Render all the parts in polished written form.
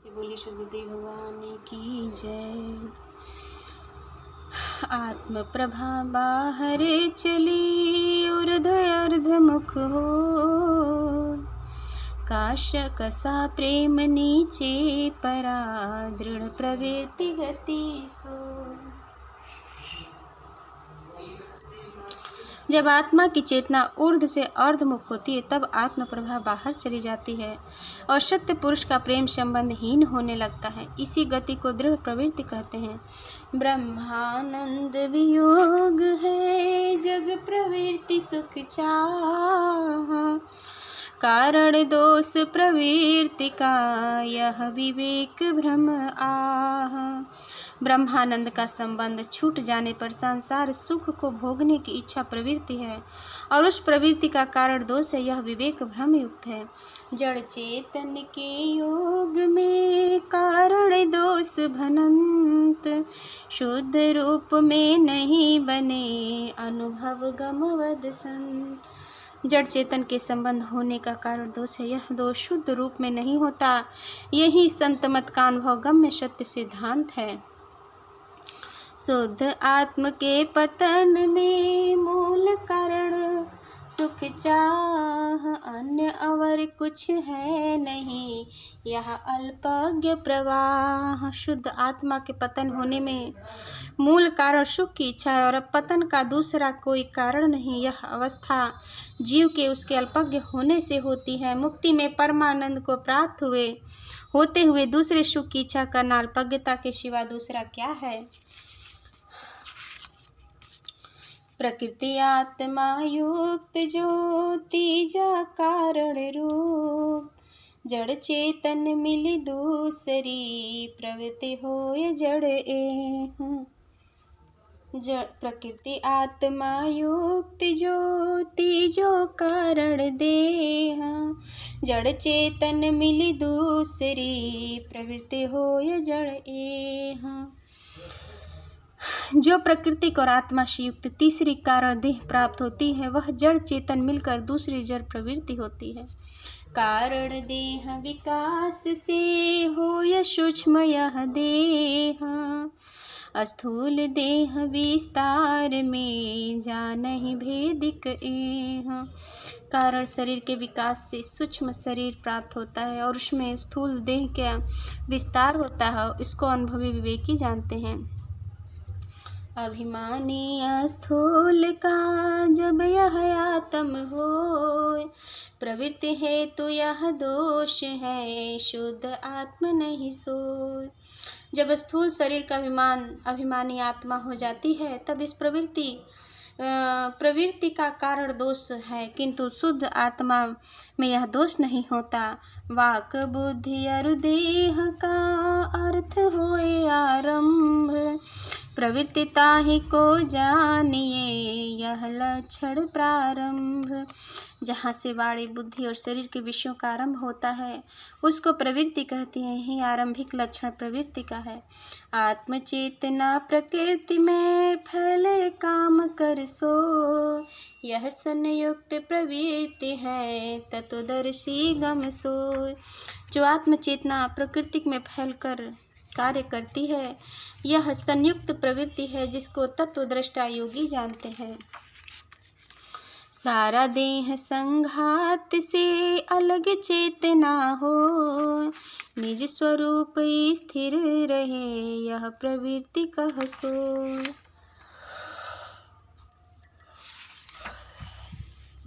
से बोलिए सद्गुरुदेव भगवान की जय। आत्म प्रभा बाहर चली उर्ध अर्ध मुख हो, काश कसा प्रेम नीचे परा दृढ़ प्रवृत्ति गति सो। जब आत्मा की चेतना ऊर्ध्व से अर्धमुख होती है तब आत्म प्रभा बाहर चली जाती है और सत्य पुरुष का प्रेम संबंधहीन होने लगता है। इसी गति को दृढ़ प्रवृत्ति कहते हैं। ब्रह्मानंद वियोग है जग प्रवृत्ति सुख चाह, कारण दोष प्रवृत्ति का यह विवेक भ्रम आह। ब्रह्मानंद का संबंध छूट जाने पर संसार सुख को भोगने की इच्छा प्रवृत्ति है और उस प्रवृत्ति का कारण दोष है, यह विवेक भ्रम युक्त है। जड़ चेतन के योग में कारण दोष भनंत, शुद्ध रूप में नहीं बने अनुभव गमवद संत। जड़ चेतन के संबंध होने का कारण दोष है, यह दोष शुद्ध रूप में नहीं होता, यही संत मत का अनुभव गम्य सत्य सिद्धांत है। शुद्ध आत्म के पतन में मूल कारण सुख चाह, अन्य और कुछ है नहीं यह अल्पज्ञ प्रवाह। शुद्ध आत्मा के पतन होने में मूल कारण सुख की इच्छा है और पतन का दूसरा कोई कारण नहीं। यह अवस्था जीव के उसके अल्पज्ञ होने से होती है। मुक्ति में परमानंद को प्राप्त होते हुए दूसरे सुख की इच्छा करना अल्पज्ञता के सिवा दूसरा क्या है। प्रकृति आत्मा युक्त जो तीजा कारण रूप, जड़ चेतन मिली दूसरी प्रवृत्ति होय जड़ एहं। प्रकृति आत्मा युक्त जो तीजो कारण देह, जड़ चेतन मिली दूसरी प्रवृत्ति होय जड़ एहं। जो प्रकृति और आत्मा से युक्त तीसरी कारण देह प्राप्त होती है वह जड़ चेतन मिलकर दूसरी जड़ प्रवृत्ति होती है। कारण देह विकास से हो यह सूक्ष्म यह देह, स्थूल देह विस्तार में जानहि भेदिक एह। कारण शरीर के विकास से सूक्ष्म शरीर प्राप्त होता है और उसमें स्थूल देह का विस्तार होता है, इसको अनुभवी विवेकी जानते हैं। अभिमानी स्थूल का जब यह आत्म हो, प्रवृत्ति है तो यह दोष है शुद्ध आत्म नहीं सोय। जब स्थूल शरीर का अभिमानी आत्मा हो जाती है तब इस प्रवृत्ति का कारण दोष है, किंतु शुद्ध आत्मा में यह दोष नहीं होता। वाक बुद्धि और देह का अर्थ होए आरंभ, प्रवृत्ति ताहि को जानिए यह लक्षण प्रारंभ। जहाँ से वाणी बुद्धि और शरीर के विषयों का आरंभ होता है उसको प्रवृत्ति कहती है, यही आरंभिक लक्षण प्रवृत्ति का है। आत्मचेतना प्रकृति में फैले काम कर सो, यह संयुक्त प्रवृत्ति है तत्वदर्शी गम सो। जो आत्मचेतना प्रकृति में फैलकर कार्य करती है यह संयुक्त प्रवृत्ति है जिसको तत्वदृष्टा योगी जानते हैं। सारा देह संघात से अलग चेतना हो, निज स्वरूप स्थिर रहे यह प्रवृत्ति कह सो।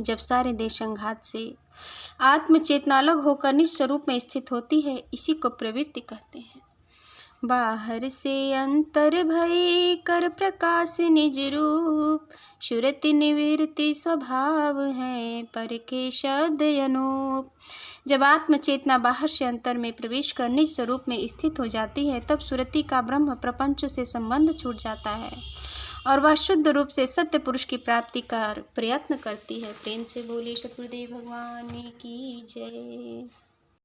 जब सारे देह संघात से आत्मचेतना अलग होकर निज स्वरूप में स्थित होती है इसी को प्रवृत्ति कहते हैं। बाहर से अंतर भय कर प्रकाश निज रूप, श्रुति निवृत्ति स्वभाव है पर के शब्द अनूप। जब आत्मचेतना बाहर से अंतर में प्रवेश कर निज स्वरूप में स्थित हो जाती है तब श्रुति का ब्रह्म प्रपंचों से संबंध छूट जाता है और वह शुद्ध रूप से सत्य पुरुष की प्राप्ति का प्रयत्न करती है। प्रेम से बोलिए सद्गुरुदेव भगवान की जय।